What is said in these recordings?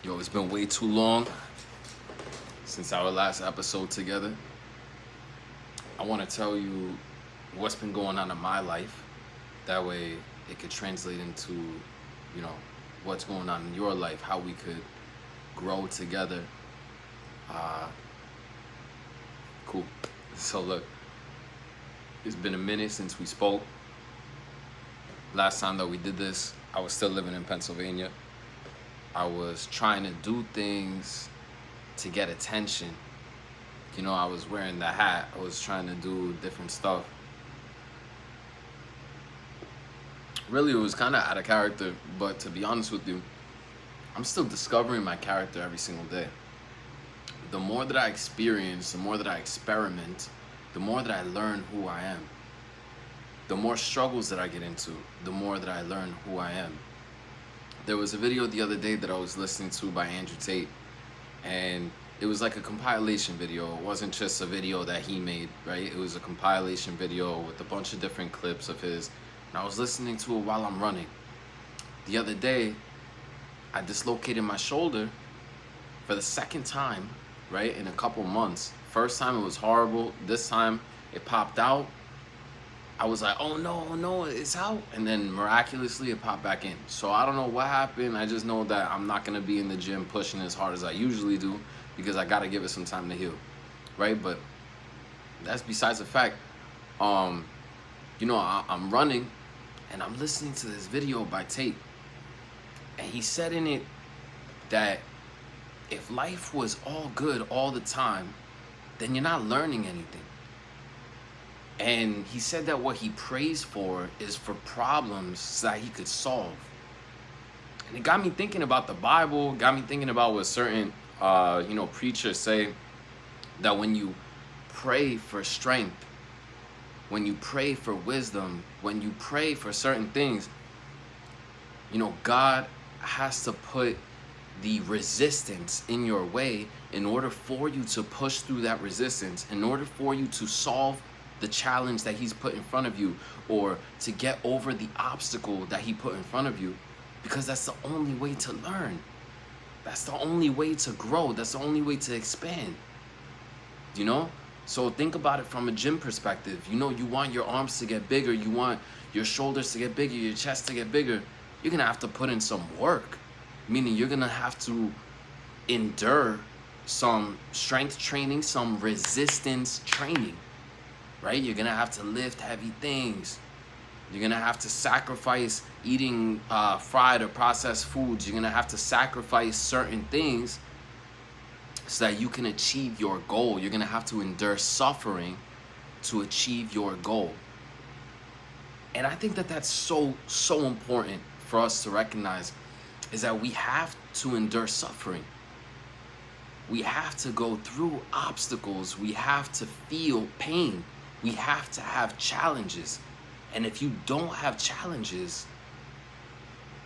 Yo, it's been way too long since our last episode together. I want to tell you what's been going on in my life. That way it could translate into, you know, what's going on in your life, how we could grow together. Uh, cool. So look, it's been a minute since we spoke. Last time that we did this, I was still living in Pennsylvania. I was trying to do things to get attention. You know, I was wearing the hat. I was trying to do different stuff. Really, it was kind of out of character, but to be honest with you, I'm still discovering my character every single day. The more that I experience, the more that I experiment, the more that I learn who I am. The more struggles that I get into, the more that I learn who I am. There was a video the other day that I was listening to by Andrew Tate, and it was like a compilation video. It wasn't just a video that he made, right? It was a compilation video with a bunch of different clips of his, and I was listening to it while I'm running. The other day, I dislocated my shoulder for the second time, right, in a couple months. First time it was horrible. This time it popped out. I was like, oh no, it's out. And then miraculously it popped back in. So I don't know what happened. I just know that I'm not going to be in the gym pushing as hard as I usually do because I got to give it some time to heal. Right? But that's besides the fact. I'm running and I'm listening to this video by Tate. And he said in it that if life was all good all the time, then you're not learning anything. And he said that what he prays for is for problems that he could solve. And it got me thinking about the Bible, got me thinking about what certain, preachers say, that when you pray for strength, when you pray for wisdom, when you pray for certain things, God has to put the resistance in your way in order for you to push through that resistance, in order for you to solve the challenge that he's put in front of you, or to get over the obstacle that he put in front of you, because that's the only way to learn. That's the only way to grow. That's the only way to expand. So think about it from a gym perspective. You want your arms to get bigger, you want your shoulders to get bigger, your chest to get bigger. You're gonna have to put in some work, meaning you're gonna have to endure some strength training, some resistance training. Right? You're going to have to lift heavy things. You're going to have to sacrifice eating fried or processed foods. You're going to have to sacrifice certain things so that you can achieve your goal. You're going to have to endure suffering to achieve your goal. And I think that that's so important for us to recognize, is that we have to endure suffering. We have to go through obstacles. We have to feel pain. We have to have challenges. And if you don't have challenges,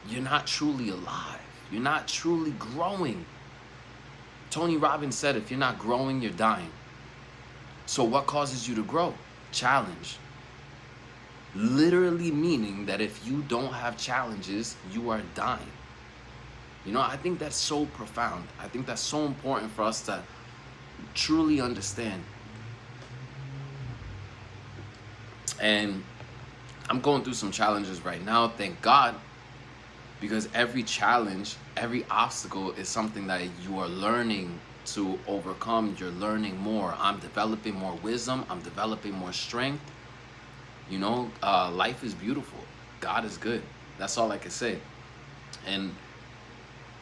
you're not truly alive. You're not truly growing. Tony Robbins said, if you're not growing, you're dying. So what causes you to grow? Challenge. Literally meaning that if you don't have challenges, you are dying. I think that's so profound. I think that's so important for us to truly understand. And I'm going through some challenges right now, thank God, because every challenge, every obstacle is something that you are learning to overcome. You're learning more. I'm developing more wisdom. I'm developing more strength. Life is beautiful. God is good. That's all I can say. And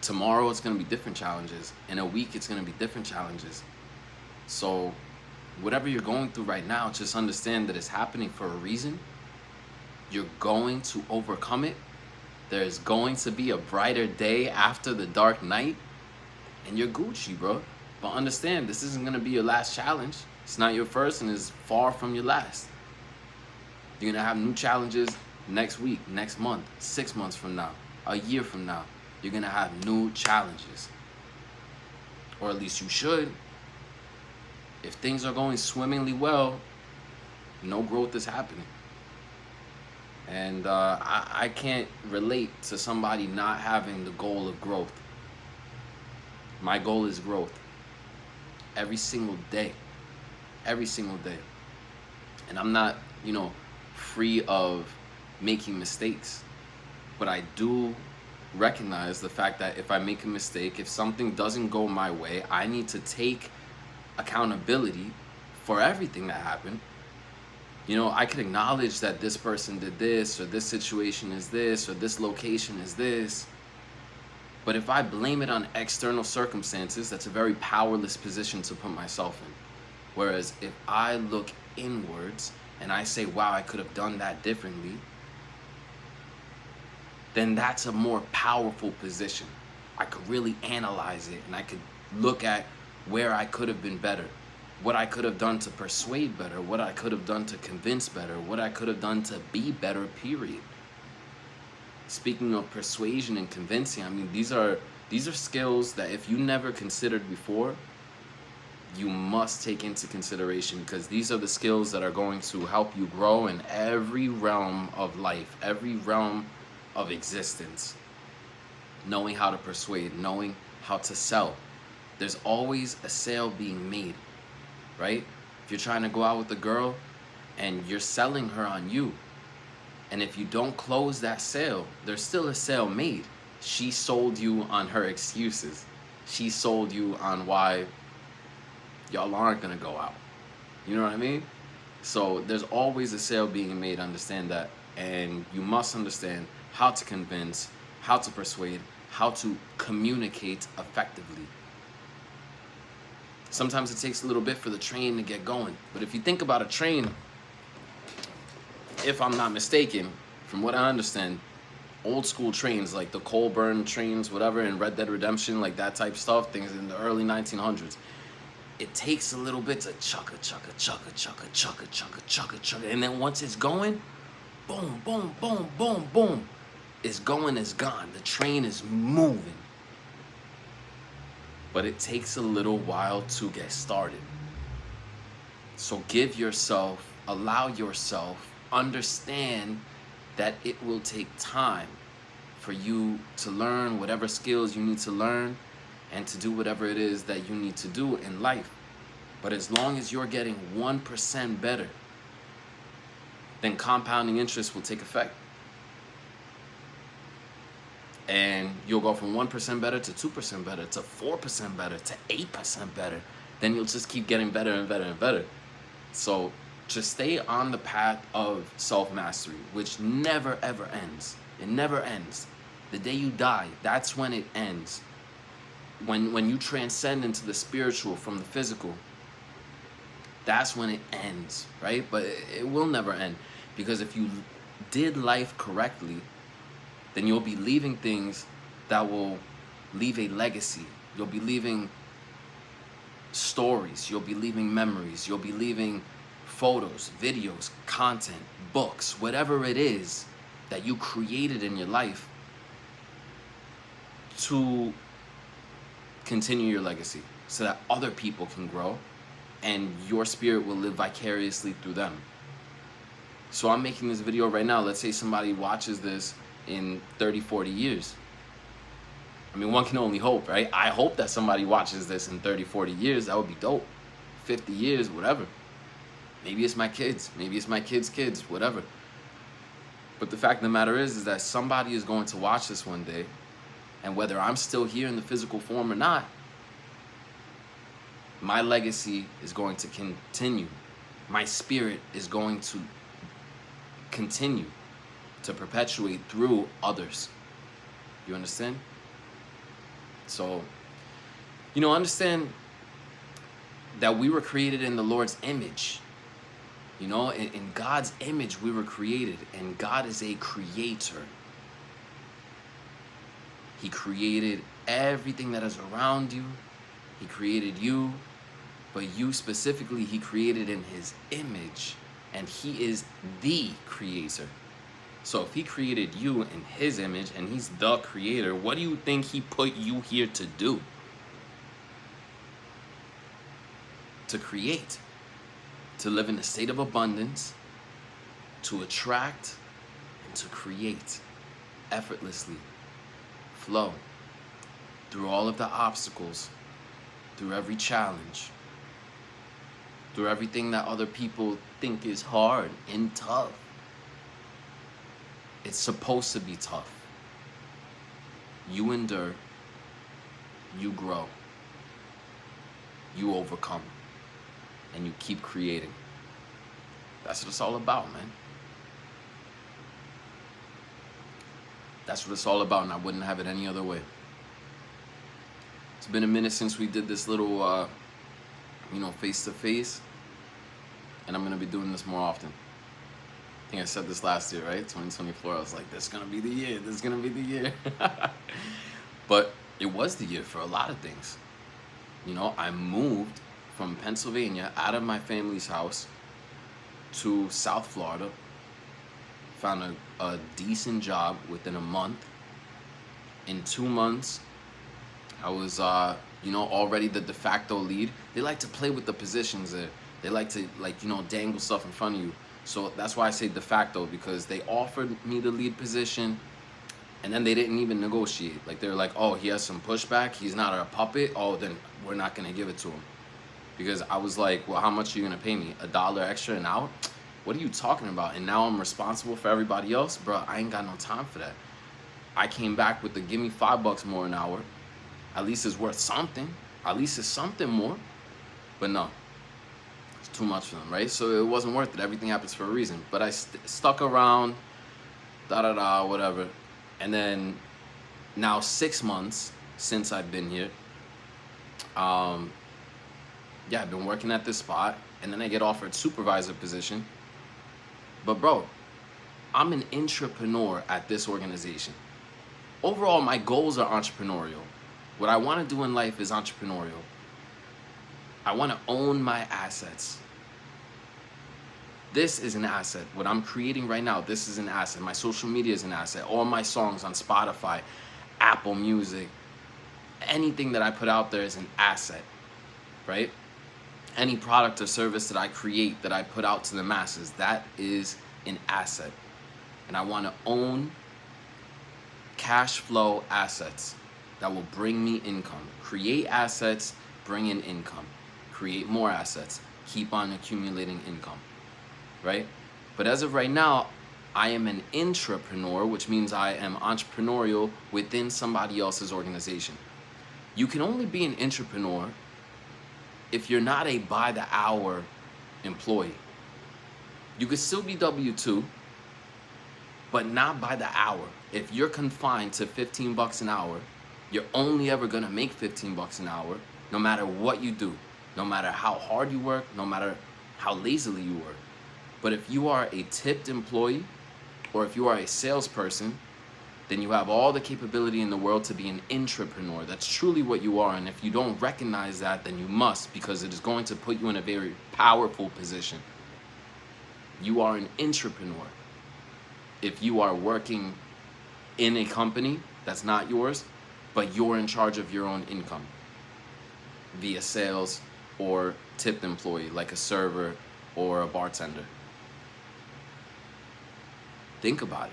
tomorrow it's going to be different challenges. In a week it's going to be different challenges. So whatever you're going through right now, just understand that it's happening for a reason. You're going to overcome it. There's going to be a brighter day after the dark night. And you're Gucci, bro. But understand, this isn't going to be your last challenge. It's not your first, and it's far from your last. You're going to have new challenges next week, next month, 6 months from now, a year from now. You're going to have new challenges. Or at least you should. If things are going swimmingly well, no growth is happening. And I can't relate to somebody not having the goal of growth. My goal is growth every single day, every single day. And I'm not, free of making mistakes, but I do recognize the fact that if I make a mistake, if something doesn't go my way, I need to take accountability for everything that happened. I could acknowledge that this person did this, or this situation is this, or this location is this. But if I blame it on external circumstances, that's a very powerless position to put myself in. Whereas if I look inwards and I say, wow, I could have done that differently, then that's a more powerful position. I could really analyze it and I could look at where I could have been better, what I could have done to persuade better, what I could have done to convince better, what I could have done to be better, period. Speaking of persuasion and convincing, I mean, these are skills that if you never considered before, you must take into consideration, because these are the skills that are going to help you grow in every realm of life, every realm of existence. Knowing how to persuade, knowing how to sell. There's always a sale being made, right? If you're trying to go out with a girl and you're selling her on you, and if you don't close that sale, there's still a sale made. She sold you on her excuses. She sold you on why y'all aren't gonna go out. You know what I mean? So there's always a sale being made, understand that. And you must understand how to convince, how to persuade, how to communicate effectively. Sometimes it takes a little bit for the train to get going. But if you think about a train, if I'm not mistaken, from what I understand, old school trains like the Colburn trains, whatever, in Red Dead Redemption, like that type stuff, things in the early 1900s, it takes a little bit to chugga, chugga, chugga, chugga, chugga, chugga, chugga, chugga. And then once it's going, boom, boom, boom, boom, boom. It's going, it's gone. The train is moving. But it takes a little while to get started. So give yourself, allow yourself, understand that it will take time for you to learn whatever skills you need to learn and to do whatever it is that you need to do in life. But as long as you're getting 1% better, then compounding interest will take effect. And you'll go from 1% better to 2% better to 4% better to 8% better. Then you'll just keep getting better and better and better. So just stay on the path of self-mastery, which never ever ends. It never ends. The day you die, that's when it ends. When you transcend into the spiritual from the physical, that's when it ends, right? But it will never end, because if you did life correctly, then you'll be leaving things that will leave a legacy. You'll be leaving stories. You'll be leaving memories. You'll be leaving photos, videos, content, books, whatever it is that you created in your life to continue your legacy so that other people can grow and your spirit will live vicariously through them. So I'm making this video right now. Let's say somebody watches this in 30, 40 years. I mean, one can only hope, right? I hope that somebody watches this in 30, 40 years. That would be dope. 50 years, whatever. Maybe it's my kids. Maybe it's my kids' kids, whatever. But the fact of the matter is that somebody is going to watch this one day, and whether I'm still here in the physical form or not, my legacy is going to continue. My spirit is going to continue to perpetuate through others. You understand? So, understand that we were created in the Lord's image. In God's image we were created, and God is a creator. He created everything that is around you. He created you, but you specifically, He created in His image, and He is the creator. So if He created you in His image and He's the creator, what do you think He put you here to do? To create, to live in a state of abundance, to attract, and to create effortlessly. Flow. through all of the obstacles, through every challenge, through everything that other people think is hard and tough. It's supposed to be tough. You endure, you grow, you overcome, and you keep creating. That's what it's all about, man. That's what it's all about, and I wouldn't have it any other way. It's been a minute since we did this little, face-to-face, and I'm going to be doing this more often. I think I said this last year, right? 2024, I was like, this is going to be the year, this is going to be the year. But it was the year for a lot of things. I moved from Pennsylvania out of my family's house to South Florida, found a decent job within a month. In 2 months, I was, already the de facto lead. They like to play with the positions there. They like to, dangle stuff in front of you. So that's why I say de facto, because they offered me the lead position, and then they didn't even negotiate. Like, they were like, oh, he has some pushback, he's not a puppet, oh, then we're not going to give it to him. Because I was like, well, how much are you going to pay me? $1 extra an hour? What are you talking about? And now I'm responsible for everybody else? Bro, I ain't got no time for that. I came back with the give me $5 more an hour. At least it's worth something. At least it's something more. But no, it's too much for them, right? So it wasn't worth it. Everything happens for a reason. But I stuck around, whatever. And then now 6 months since I've been here, I've been working at this spot, and then I get offered supervisor position. But bro, I'm an entrepreneur at this organization. Overall, my goals are entrepreneurial. What I want to do in life is entrepreneurial. I want to own my assets. This is an asset. What I'm creating right now, this is an asset. My social media is an asset. All my songs on Spotify, Apple Music, anything that I put out there is an asset, right? Any product or service that I create, that I put out to the masses, that is an asset. And I want to own cash flow assets that will bring me income. Create assets, bring in income. Create more assets, keep on accumulating income, right? But as of right now, I am an intrapreneur, which means I am entrepreneurial within somebody else's organization. You can only be an intrapreneur if you're not a by-the-hour employee. You could still be W-2, but not by the hour. If you're confined to $15 an hour, you're only ever gonna make $15 an hour, no matter what you do, no matter how hard you work, no matter how lazily you work. But if you are a tipped employee, or if you are a salesperson, then you have all the capability in the world to be an intrapreneur. That's truly what you are, and if you don't recognize that, then you must, because it is going to put you in a very powerful position. You are an intrapreneur. If you are working in a company that's not yours, but you're in charge of your own income via sales or tipped employee, like a server or a bartender. Think about it.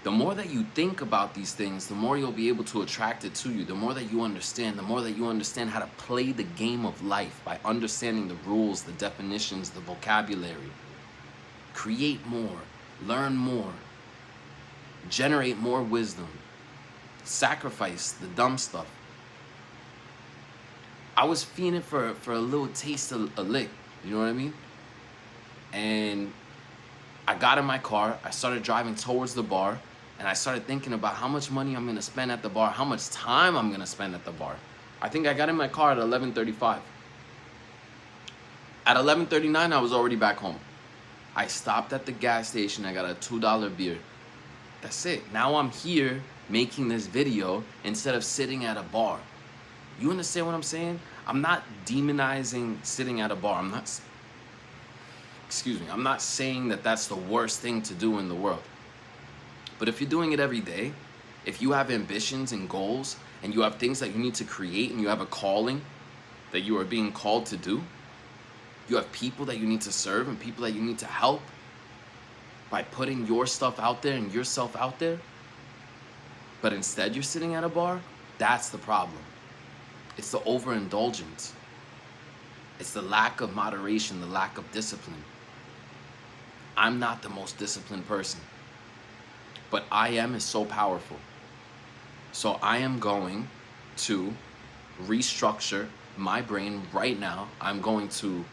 The more that you think about these things, the more you'll be able to attract it to you. The more that you understand, how to play the game of life by understanding the rules, the definitions, the vocabulary. Create more, learn more, generate more wisdom, sacrifice the dumb stuff. I was fiending for a little taste of a lick, you know what I mean? And I got in my car, I started driving towards the bar, and I started thinking about how much money I'm gonna spend at the bar, how much time I'm gonna spend at the bar. I think I got in my car at 11:35. At 11:39, I was already back home. I stopped at the gas station, I got a $2 beer. That's it. Now I'm here making this video instead of sitting at a bar. You understand what I'm saying? I'm not demonizing sitting at a bar. I'm not saying that that's the worst thing to do in the world. But if you're doing it every day, if you have ambitions and goals, and you have things that you need to create, and you have a calling that you are being called to do, you have people that you need to serve and people that you need to help by putting your stuff out there and yourself out there, But instead you're sitting at a bar. That's the problem. It's the overindulgence. It's the lack of moderation, the lack of discipline. I'm not the most disciplined person, but I am is so powerful. So I am going to restructure my brain right now. I'm going to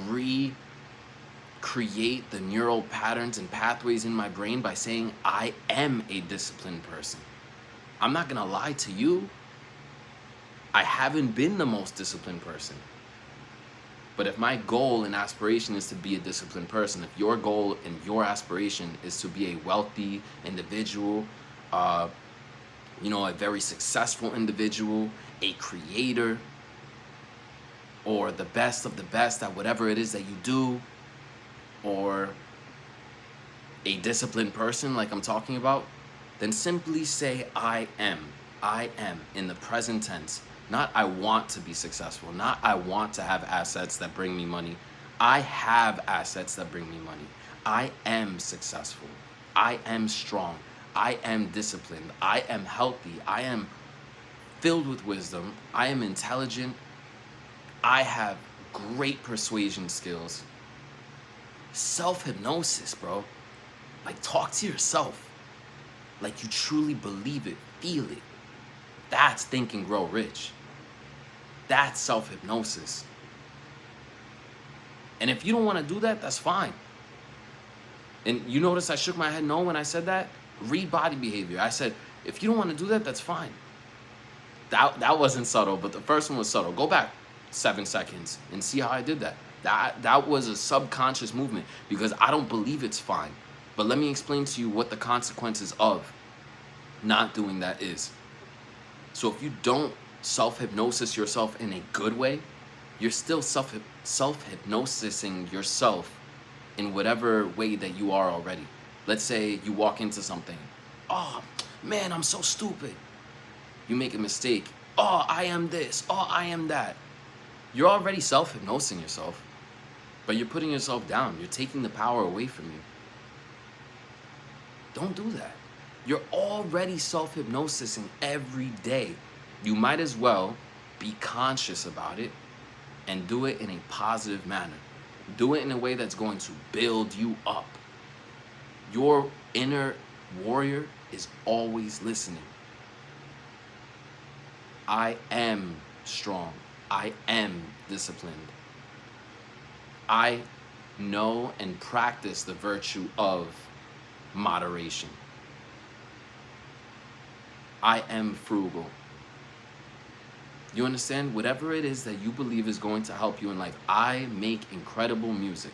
recreate the neural patterns and pathways in my brain by saying I am a disciplined person. I'm not gonna lie to you. I haven't been the most disciplined person. But if my goal and aspiration is to be a disciplined person, if your goal and your aspiration is to be a wealthy individual, a very successful individual, a creator, or the best of the best at whatever it is that you do, or a disciplined person like I'm talking about, then simply say I am. I am in the present tense. Not I want to be successful. Not I want to have assets that bring me money. I have assets that bring me money. I am successful. I am strong. I am disciplined. I am healthy. I am filled with wisdom. I am intelligent. I have great persuasion skills. Self-hypnosis, bro. Like, talk to yourself. Like you truly believe it, feel it. That's Think and Grow Rich. That's self-hypnosis. And if you don't want to do that, that's fine. And you notice I shook my head no when I said that? Read Body Behavior. I said, if you don't want to do that, that's fine. That wasn't subtle, but the first one was subtle. Go back 7 seconds and see how I did that. That was a subconscious movement because I don't believe it's fine. But let me explain to you what the consequences of not doing that is. So if you don't self-hypnosis yourself in a good way, you're still self-hypnosising yourself in whatever way that you are already. Let's say you walk into something. Oh, man, I'm so stupid. You make a mistake. Oh, I am this. Oh, I am that. You're already self-hypnosing yourself, but you're putting yourself down. You're taking the power away from you. Don't do that. You're already self-hypnosising every day. You might as well be conscious about it and do it in a positive manner. Do it in a way that's going to build you up. Your inner warrior is always listening. I am strong. I am disciplined. I know and practice the virtue of moderation. I am frugal. You understand? Whatever it is that you believe is going to help you in life. I make incredible music.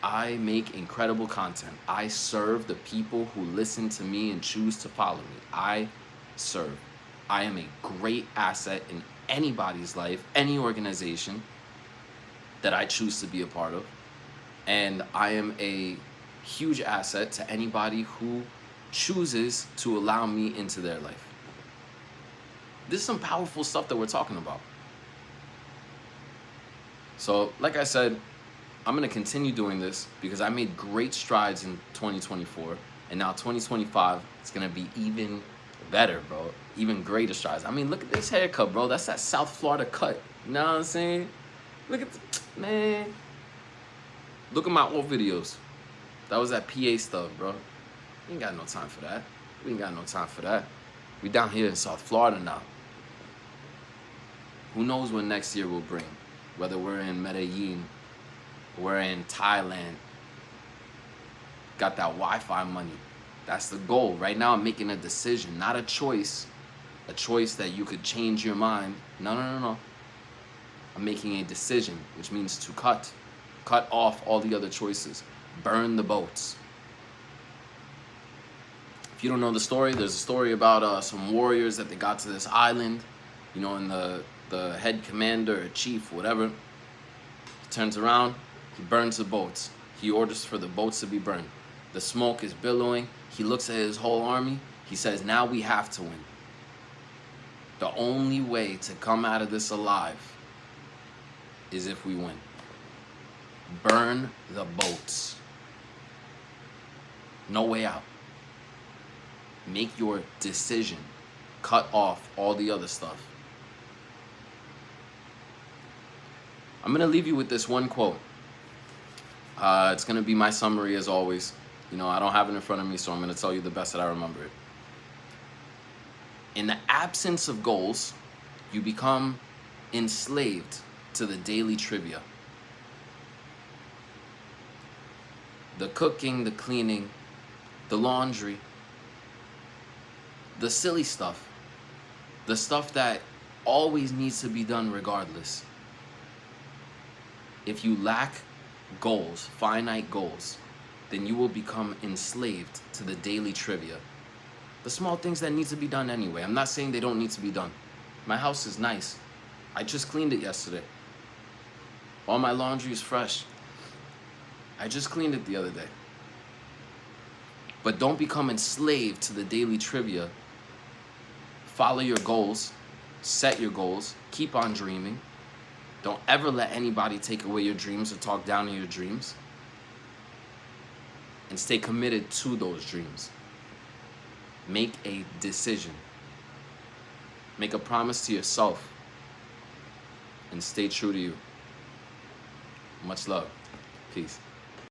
I make incredible content. I serve the people who listen to me and choose to follow me. I serve. I am a great asset in anybody's life, any organization that I choose to be a part of. And I am a huge asset to anybody who chooses to allow me into their life. This is some powerful stuff that we're talking about. So, like I said, I'm going to continue doing this because I made great strides in 2024. And now 2025, it's going to be even better, bro. Even greater strides. I mean, look at this haircut, bro. That's that South Florida cut. You know what I'm saying? Look at man. Look at my old videos. That was that PA stuff, bro. We ain't got no time for that. We ain't got no time for that. We down here in South Florida now. Who knows what next year will bring? Whether we're in Medellin, we're in Thailand. Got that Wi-Fi money. That's the goal. Right now I'm making a decision, not a choice. A choice that you could change your mind. No. I'm making a decision, which means to cut. Cut off all the other choices. Burn the boats. If you don't know the story, there's a story about some warriors that they got to this island, and the head commander or chief, whatever, he turns around, he burns the boats. He orders for the boats to be burned. The smoke is billowing. He looks at his whole army. He says, now we have to win. The only way to come out of this alive is if we win. Burn the boats. No way out. Make your decision. Cut off all the other stuff. I'm going to leave you with this one quote. It's going to be my summary as always. You know, I don't have it in front of me, so I'm going to tell you the best that I remember it. In the absence of goals, you become enslaved to the daily trivia. The cooking, the cleaning, the laundry, the silly stuff, the stuff that always needs to be done regardless. If you lack goals, finite goals, then you will become enslaved to the daily trivia. The small things that need to be done anyway. I'm not saying they don't need to be done. My house is nice. I just cleaned it yesterday. All my laundry is fresh. I just cleaned it the other day. But don't become enslaved to the daily trivia. Follow your goals. Set your goals. Keep on dreaming. Don't ever let anybody take away your dreams or talk down on your dreams. And stay committed to those dreams. Make a decision. Make a promise to yourself. And stay true to you. Much love. Peace.